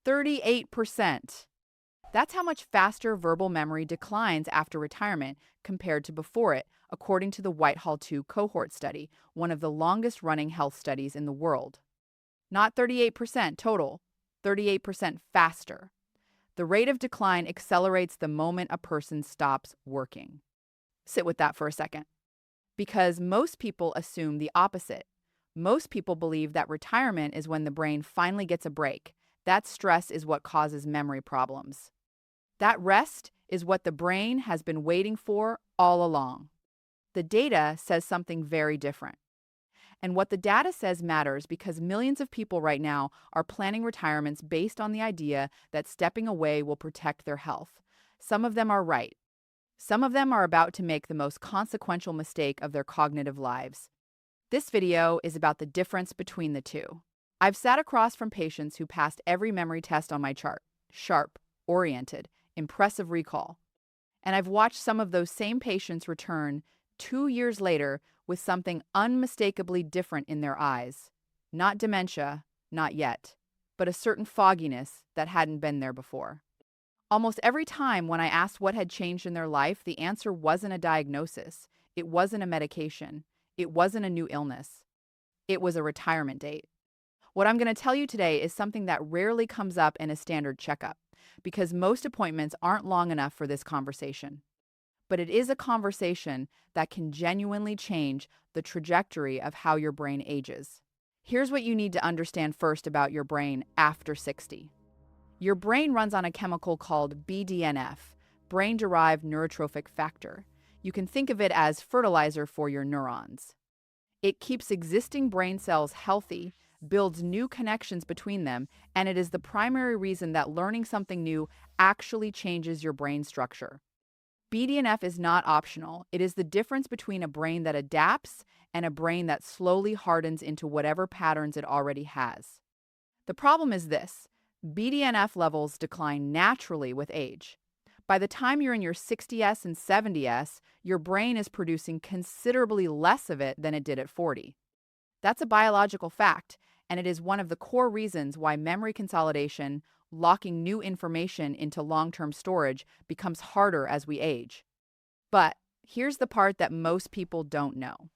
38%. That's how much faster verbal memory declines after retirement compared to before it, according to the Whitehall II cohort study, one of the longest-running health studies in the world. Not 38% total, 38% faster. The rate of decline accelerates the moment a person stops working. Sit with that for a second. Because most people assume the opposite. Most people believe that retirement is when the brain finally gets a break. That stress is what causes memory problems. That rest is what the brain has been waiting for all along. The data says something very different. And what the data says matters because millions of people right now are planning retirements based on the idea that stepping away will protect their health. Some of them are right. Some of them are about to make the most consequential mistake of their cognitive lives. This video is about the difference between the two. I've sat across from patients who passed every memory test on my chart: sharp, oriented, impressive recall. And I've watched some of those same patients return 2 years later with something unmistakably different in their eyes. Not dementia, not yet, but a certain fogginess that hadn't been there before. Almost every time when I asked what had changed in their life, the answer wasn't a diagnosis. It wasn't a medication. It wasn't a new illness. It was a retirement date. What I'm going to tell you today is something that rarely comes up in a standard checkup, because most appointments aren't long enough for this conversation. But it is a conversation that can genuinely change the trajectory of how your brain ages. Here's what you need to understand first about your brain after 60. Your brain runs on a chemical called BDNF, brain-derived neurotrophic factor. You can think of it as fertilizer for your neurons. It keeps existing brain cells healthy, builds new connections between them, and it is the primary reason that learning something new actually changes your brain structure. BDNF is not optional. It is the difference between a brain that adapts and a brain that slowly hardens into whatever patterns it already has. The problem is this: BDNF levels decline naturally with age. By the time you're in your 60s and 70s, your brain is producing considerably less of it than it did at 40. That's a biological fact, and it is one of the core reasons why memory consolidation, locking new information into long-term storage, becomes harder as we age. But here's the part that most people don't know.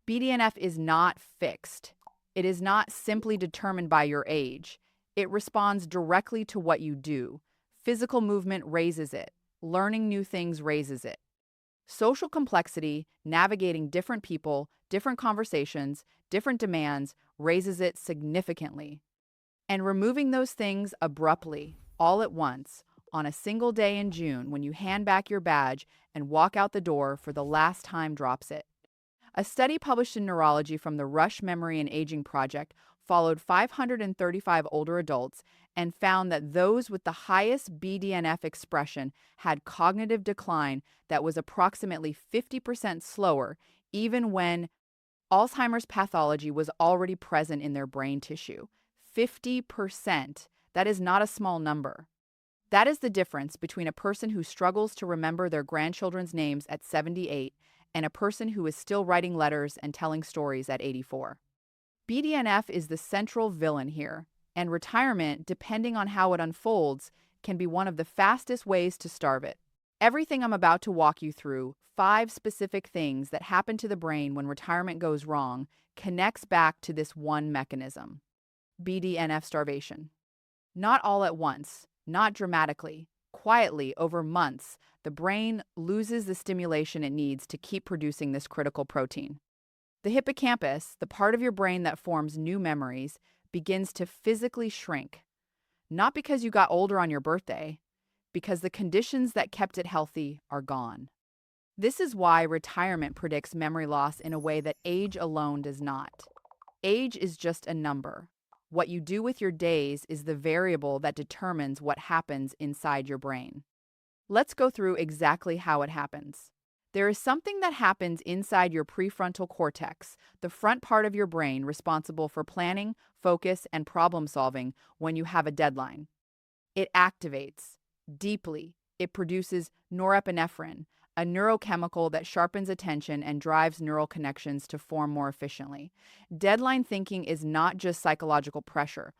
BDNF is not fixed. It is not simply determined by your age. It responds directly to what you do. Physical movement raises it. Learning new things raises it. Social complexity, navigating different people, different conversations, different demands, raises it significantly. And removing those things abruptly, all at once, on a single day in June when you hand back your badge and walk out the door for the last time, drops it. A study published in Neurology from the Rush Memory and Aging Project followed 535 older adults and found that those with the highest BDNF expression had cognitive decline that was approximately 50% slower, even when Alzheimer's pathology was already present in their brain tissue. 50%. That is not a small number. That is the difference between a person who struggles to remember their grandchildren's names at 78 and a person who is still writing letters and telling stories at 84. BDNF is the central villain here, and retirement, depending on how it unfolds, can be one of the fastest ways to starve it. Everything I'm about to walk you through, 5 specific things that happen to the brain when retirement goes wrong, connects back to this one mechanism: BDNF starvation. Not all at once, not dramatically, quietly over months, the brain loses the stimulation it needs to keep producing this critical protein. The hippocampus, the part of your brain that forms new memories, begins to physically shrink. Not because you got older on your birthday, because the conditions that kept it healthy are gone. This is why retirement predicts memory loss in a way that age alone does not. Age is just a number. What you do with your days is the variable that determines what happens inside your brain. Let's go through exactly how it happens. There is something that happens inside your prefrontal cortex, the front part of your brain responsible for planning, focus, and problem solving when you have a deadline. It activates deeply. It produces norepinephrine, a neurochemical that sharpens attention and drives neural connections to form more efficiently. Deadline thinking is not just psychological pressure.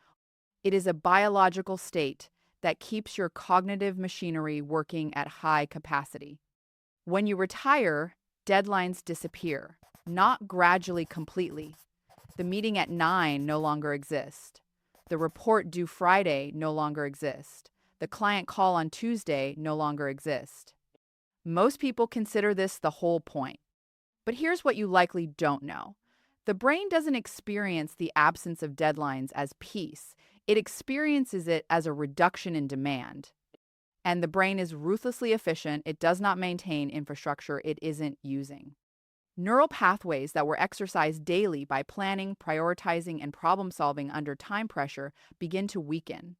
It is a biological state that keeps your cognitive machinery working at high capacity. When you retire, deadlines disappear, not gradually completely. The meeting at 9 no longer exists. The report due Friday no longer exists. The client call on Tuesday no longer exists. Most people consider this the whole point. But here's what you likely don't know. The brain doesn't experience the absence of deadlines as peace. It experiences it as a reduction in demand. And the brain is ruthlessly efficient. It does not maintain infrastructure it isn't using. Neural pathways that were exercised daily by planning, prioritizing, and problem-solving under time pressure begin to weaken.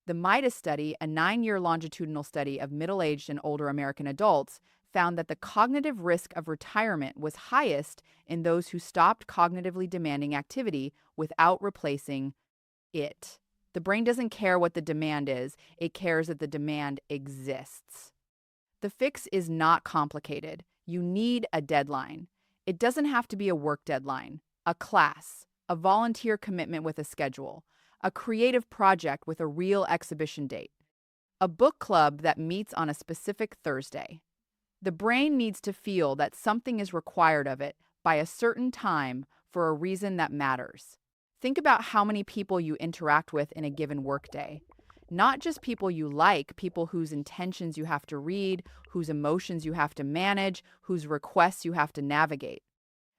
The MIDAS study, a 9-year longitudinal study of middle-aged and older American adults, found that the cognitive risk of retirement was highest in those who stopped cognitively demanding activity without replacing it. The brain doesn't care what the demand is, it cares that the demand exists. The fix is not complicated. You need a deadline. It doesn't have to be a work deadline, a class, a volunteer commitment with a schedule, a creative project with a real exhibition date, a book club that meets on a specific Thursday. The brain needs to feel that something is required of it by a certain time for a reason that matters. Think about how many people you interact with in a given workday. Not just people you like, people whose intentions you have to read, whose emotions you have to manage, whose requests you have to navigate.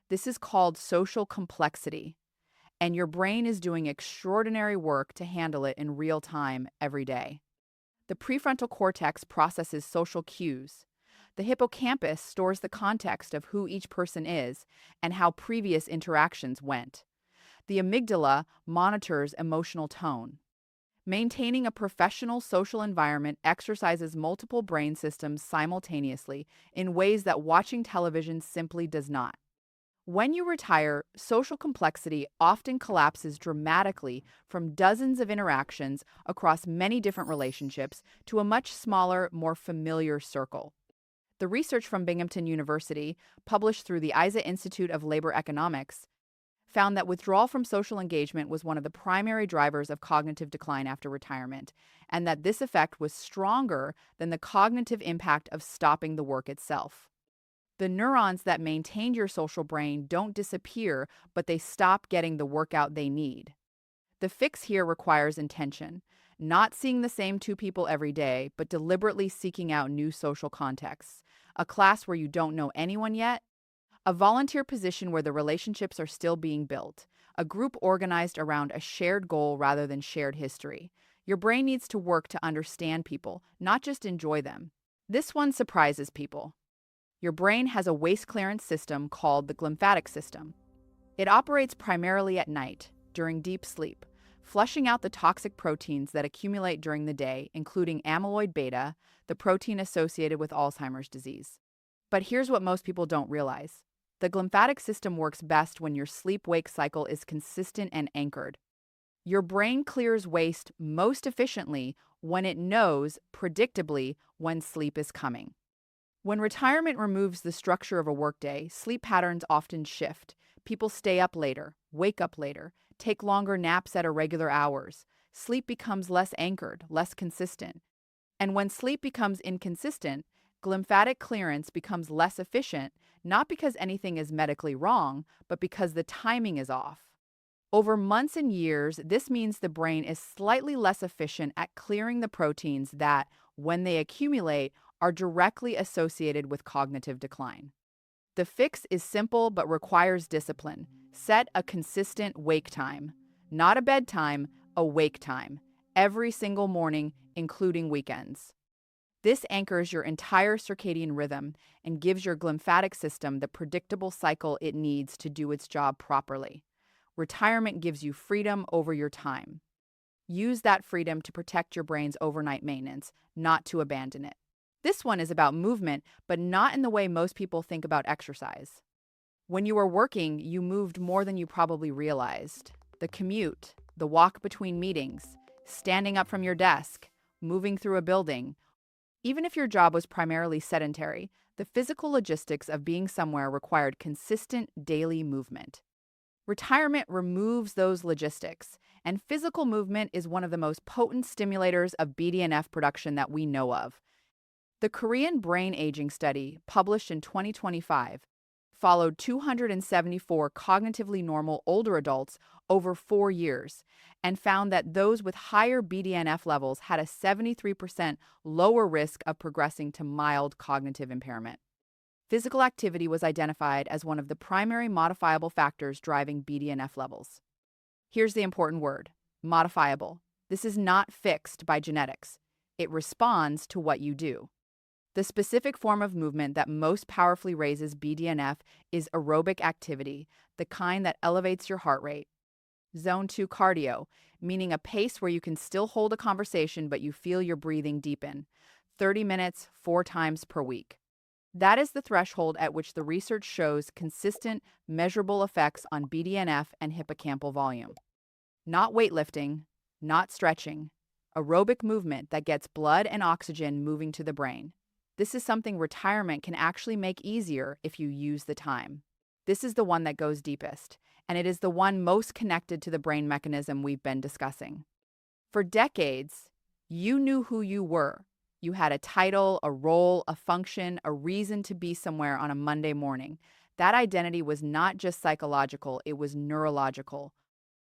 This is called social complexity, and your brain is doing extraordinary work to handle it in real time every day. The prefrontal cortex processes social cues. The hippocampus stores the context of who each person is and how previous interactions went. The amygdala monitors emotional tone. Maintaining a professional social environment exercises multiple brain systems simultaneously in ways that watching television simply does not. When you retire, social complexity often collapses dramatically from dozens of interactions across many different relationships to a much smaller, more familiar circle. The research from Binghamton University, published through the Isa Institute of Labor Economics, found that withdrawal from social engagement was one of the primary drivers of cognitive decline after retirement, and that this effect was stronger than the cognitive impact of stopping the work itself. The neurons that maintained your social brain don't disappear, but they stop getting the workout they need. The fix here requires intention, not seeing the same two people every day, but deliberately seeking out new social contexts. A class where you don't know anyone yet, a volunteer position where the relationships are still being built, a group organized around a shared goal rather than shared history. Your brain needs to work to understand people, not just enjoy them. This one surprises people. Your brain has a waste clearance system called the glymphatic system. It operates primarily at night, during deep sleep, flushing out the toxic proteins that accumulate during the day, including amyloid beta, the protein associated with Alzheimer's disease. But here's what most people don't realize. The glymphatic system works best when your sleep-wake cycle is consistent and anchored. Your brain clears waste most efficiently when it knows, predictably, when sleep is coming. When retirement removes the structure of a workday, sleep patterns often shift. People stay up later, wake up later, take longer naps at irregular hours. Sleep becomes less anchored, less consistent. And when sleep becomes inconsistent, glymphatic clearance becomes less efficient, not because anything is medically wrong, but because the timing is off. Over months and years, this means the brain is slightly less efficient at clearing the proteins that, when they accumulate, are directly associated with cognitive decline. The fix is simple but requires discipline. Set a consistent wake time. Not a bedtime, a wake time. Every single morning, including weekends. This anchors your entire circadian rhythm and gives your glymphatic system the predictable cycle it needs to do its job properly. Retirement gives you freedom over your time. Use that freedom to protect your brain's overnight maintenance, not to abandon it. This one is about movement, but not in the way most people think about exercise. When you were working, you moved more than you probably realized. The commute, the walk between meetings, standing up from your desk, moving through a building. Even if your job was primarily sedentary, the physical logistics of being somewhere required consistent daily movement. Retirement removes those logistics, and physical movement is one of the most potent stimulators of BDNF production that we know of. The Korean brain aging study, published in 2025, followed 274 cognitively normal older adults over 4 years and found that those with higher BDNF levels had a 73% lower risk of progressing to mild cognitive impairment. Physical activity was identified as one of the primary modifiable factors driving BDNF levels. Here's the important word: modifiable. This is not fixed by genetics. It responds to what you do. The specific form of movement that most powerfully raises BDNF is aerobic activity, the kind that elevates your heart rate. Zone 2 cardio, meaning a pace where you can still hold a conversation but you feel your breathing deepen. 30 minutes, 4 times per week. That is the threshold at which the research shows consistent, measurable effects on BDNF and hippocampal volume. Not weightlifting, not stretching. Aerobic movement that gets blood and oxygen moving to the brain. This is something retirement can actually make easier if you use the time. This is the one that goes deepest, and it is the one most connected to the brain mechanism we've been discussing. For decades, you knew who you were. You had a title, a role, a function, a reason to be somewhere on a Monday morning. That identity was not just psychological, it was neurological.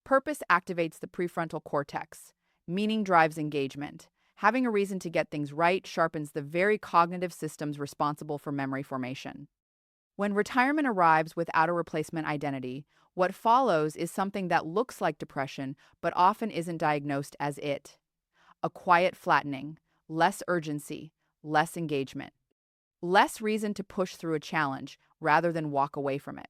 Purpose activates the prefrontal cortex. Meaning drives engagement. Having a reason to get things right sharpens the very cognitive systems responsible for memory formation. When retirement arrives without a replacement identity, what follows is something that looks like depression but often isn't diagnosed as it. A quiet flattening. Less urgency, less engagement, less reason to push through a challenge rather than walk away from it.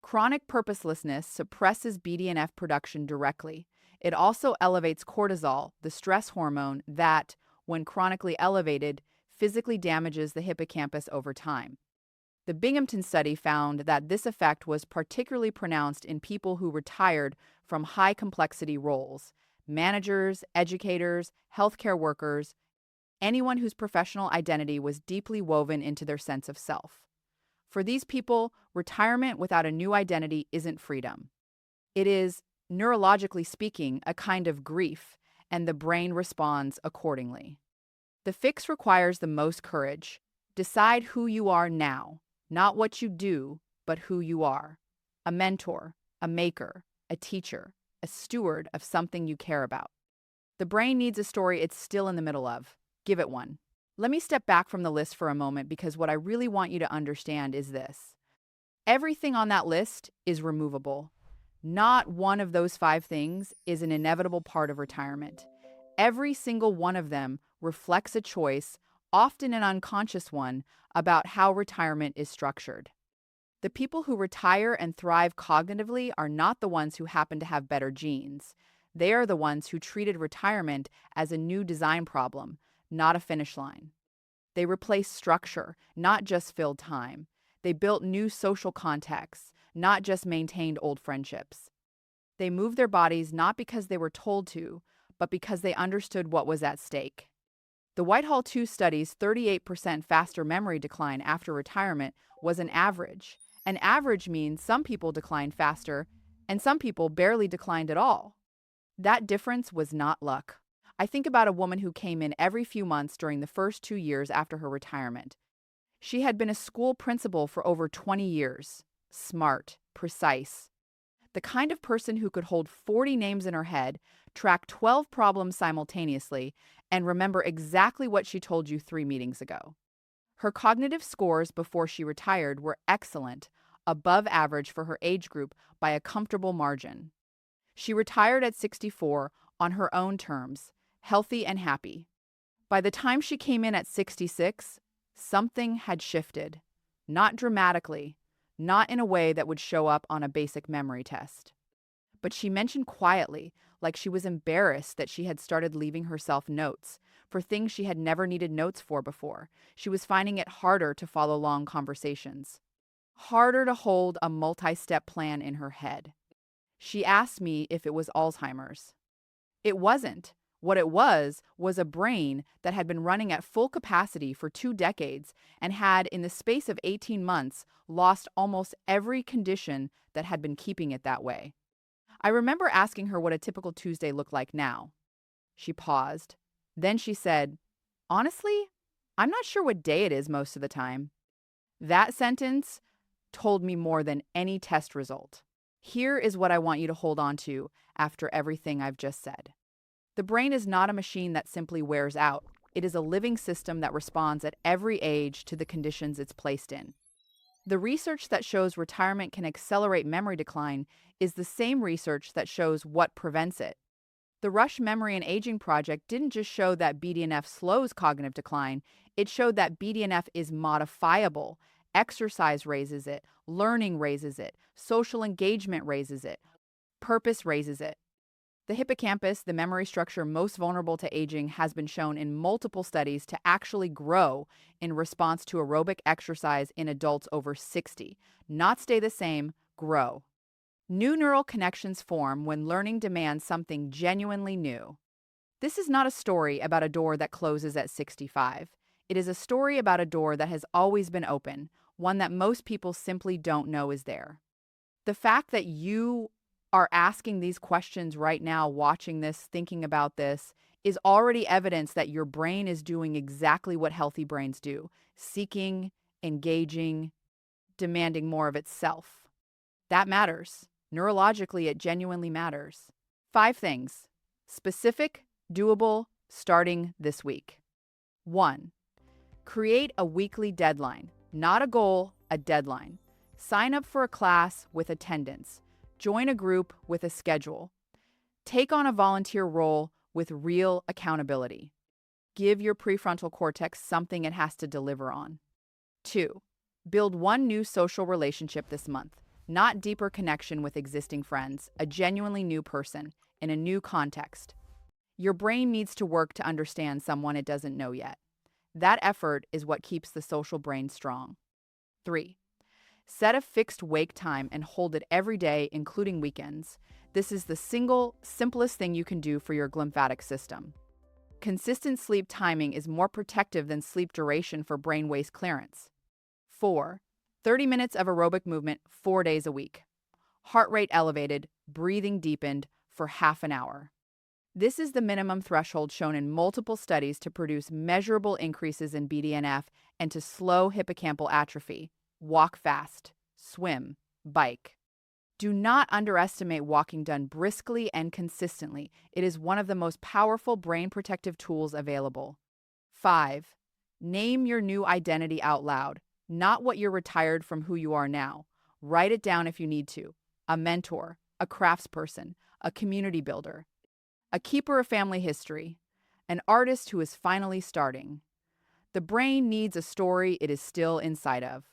Chronic purposelessness suppresses BDNF production directly. It also elevates cortisol, the stress hormone that, when chronically elevated, physically damages the hippocampus over time. The Binghamton study found that this effect was particularly pronounced in people who retired from high-complexity roles: managers, educators, healthcare workers, anyone whose professional identity was deeply woven into their sense of self. For these people, retirement without a new identity isn't freedom. It is, neurologically speaking, a kind of grief, and the brain responds accordingly. The fix requires the most courage. Decide who you are now, not what you do, but who you are. A mentor, a maker, a teacher, a steward of something you care about. The brain needs a story it's still in the middle of. Give it one. Let me step back from the list for a moment because what I really want you to understand is this. Everything on that list is removable. Not one of those 5 things is an inevitable part of retirement. Every single one of them reflects a choice, often an unconscious one, about how retirement is structured. The people who retire and thrive cognitively are not the ones who happen to have better genes. They are the ones who treated retirement as a new design problem, not a finish line. They replaced structure, not just filled time. They built new social contexts, not just maintained old friendships. They moved their bodies not because they were told to, but because they understood what was at stake. The Whitehall II study's 38% faster memory decline after retirement was an average. An average means some people declined faster, and some people barely declined at all. That difference was not luck. I think about a woman who came in every few months during the first 2 years after her retirement. She had been a school principal for over 20 years. Smart, precise. The kind of person who could hold 40 names in her head, track 12 problems simultaneously, and remember exactly what she told you 3 meetings ago. Her cognitive scores before she retired were excellent, above average for her age group by a comfortable margin. She retired at 64 on her own terms, healthy and happy. By the time she came in at 66, something had shifted. Not dramatically, not in a way that would show up on a basic memory test. But she mentioned quietly, like she was embarrassed that she had started leaving herself notes for things she had never needed notes for before. She was finding it harder to follow long conversations, harder to hold a multi-step plan in her head. She asked me if it was Alzheimer's. It wasn't. What it was a brain that had been running at full capacity for 2 decades and had, in the space of 18 months, lost almost every condition that had been keeping it that way. I remember asking her what a typical Tuesday looked like now. She paused. Then she said, "Honestly, I'm not sure what day it is most of the time." That sentence told me more than any test result. Here is what I want you to hold on to after everything I've just said. The brain is not a machine that simply wears out. It is a living system that responds at every age to the conditions it's placed in. The research that shows retirement can accelerate memory decline is the same research that shows what prevents it. The Rush Memory and Aging Project didn't just show that BDNF slows cognitive decline, it showed that BDNF is modifiable. Exercise raises it, learning raises it, social engagement raises it, purpose raises it. The hippocampus, the memory structure most vulnerable to aging, has been shown in multiple studies to actually grow in response to aerobic exercise in adults over 60. Not stay the same, grow. New neural connections form when learning demands something genuinely new. This is not a story about a door that closes at 65. It is a story about a door that has always been open, one that most people simply don't know is there. The fact that you are asking these questions right now, watching this, thinking about this, is already evidence that your brain is doing exactly what healthy brains do: seeking, engaging, demanding more of itself. That matters. Neurologically, it genuinely matters. 5 things. Specific, doable, starting this week. 1. Create a weekly deadline. Not a goal, a deadline. Sign up for a class with attendance. Join a group with a schedule. Take on a volunteer role with real accountability. Give your prefrontal cortex something it has to deliver on. 2. Build one new social relationship this month. Not deeper connection with existing friends, a genuinely new person in a new context. Your brain needs to work to understand someone it doesn't know yet. That effort is what keeps the social brain strong. 3. Set a fixed wake time and hold it every day, including weekends. This is the single, simplest thing you can do for your glymphatic system. Consistent sleep timing is more protective than sleep duration for brain waste clearance. 4. 30 minutes of aerobic movement 4 days a week. Heart rate elevated, breathing deepened for half an hour. This is the minimum threshold shown in multiple studies to produce measurable increases in BDNF and to slow hippocampal atrophy. Walk fast, swim, bike. Do not underestimate walking done briskly and consistently. It is one of the most powerful brain protective tools available. 5. Name your new identity out loud. Not what you're retired from who you are now. Write it down if you need to. A mentor, a craftsperson, a community builder, a keeper of family history, an artist who is finally starting. The brain needs a story it is still inside of.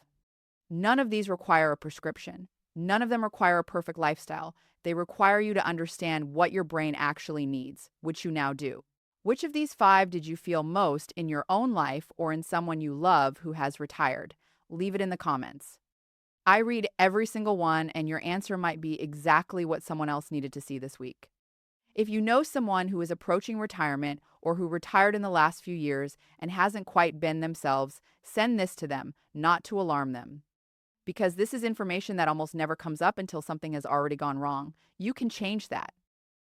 None of these require a prescription. None of them require a perfect lifestyle. They require you to understand what your brain actually needs, which you now do. Which of these 5 did you feel most in your own life or in someone you love who has retired? Leave it in the comments. I read every single one, and your answer might be exactly what someone else needed to see this week. If you know someone who is approaching retirement or who retired in the last few years and hasn't quite been themselves, send this to them, not to alarm them. Because this is information that almost never comes up until something has already gone wrong. You can change that.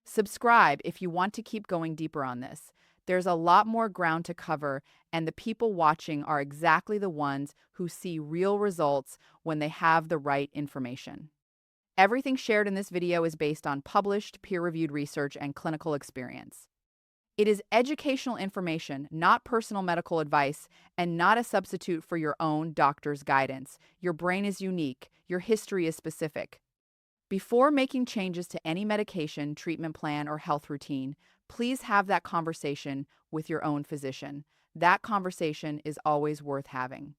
Subscribe if you want to keep going deeper on this. There's a lot more ground to cover, and the people watching are exactly the ones who see real results when they have the right information. Everything shared in this video is based on published, peer-reviewed research and clinical experience. It is educational information, not personal medical advice, and not a substitute for your own doctor's guidance. Your brain is unique. Your history is specific. Before making changes to any medication, treatment plan, or health routine, please have that conversation with your own physician. That conversation is always worth having.